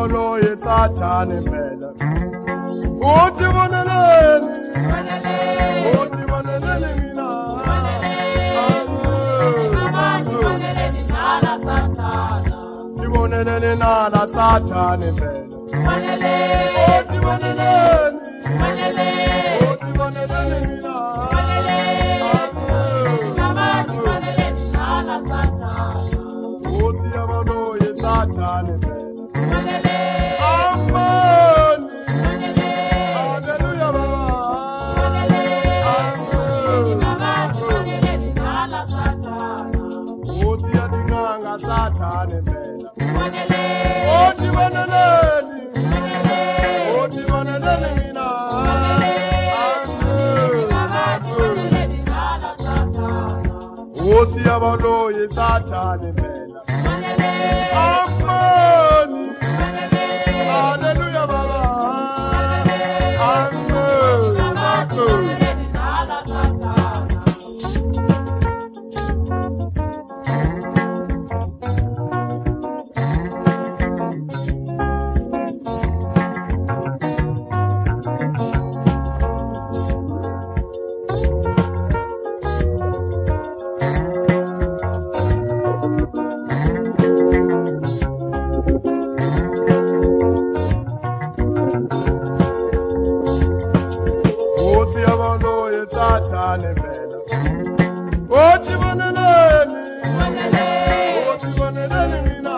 yabalo yesathane phela uthi boneleni uthi boneleni mina boneleni nala sathane phela uthi boneleni uthi boneleni mina uthi yabalo yesathane phela Sathane phela uthi boneleni uthi boneleni mina uthi yabalo yesathane phela amani haleluya baba amen Sathane phela uthi boneleni uthi boneleni mina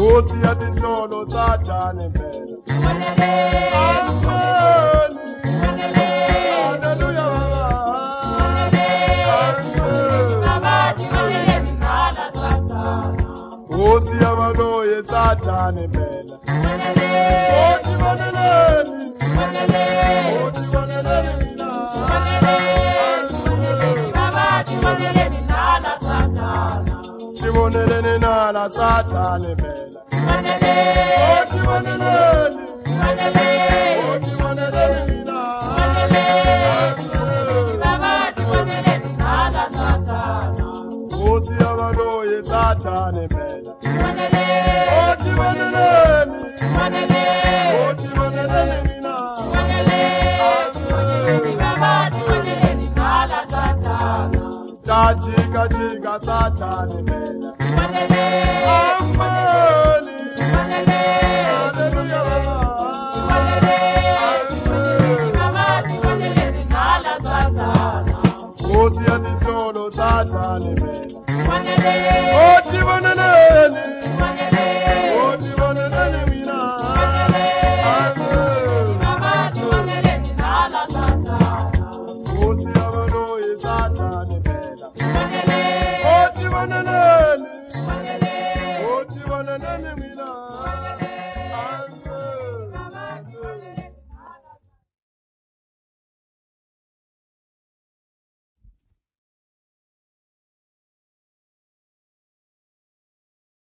uthi yatinhlolo Sathane phela haleluya uthi yabalo yesathane phela uthi boneleni uthi boneleni mina boneleni nala Sathane phela uthi boneleni uthi boneleni mina uthi yabalo yesathane phela uthi boneleni uthi boneleni mina jika jika Sathane phela amani haleluya uthi yatinhlolo Sathane phela uthi boneleni uthi boneleni mina uthi yabalo yesathane phela uthi boneleni uthi boneleni mina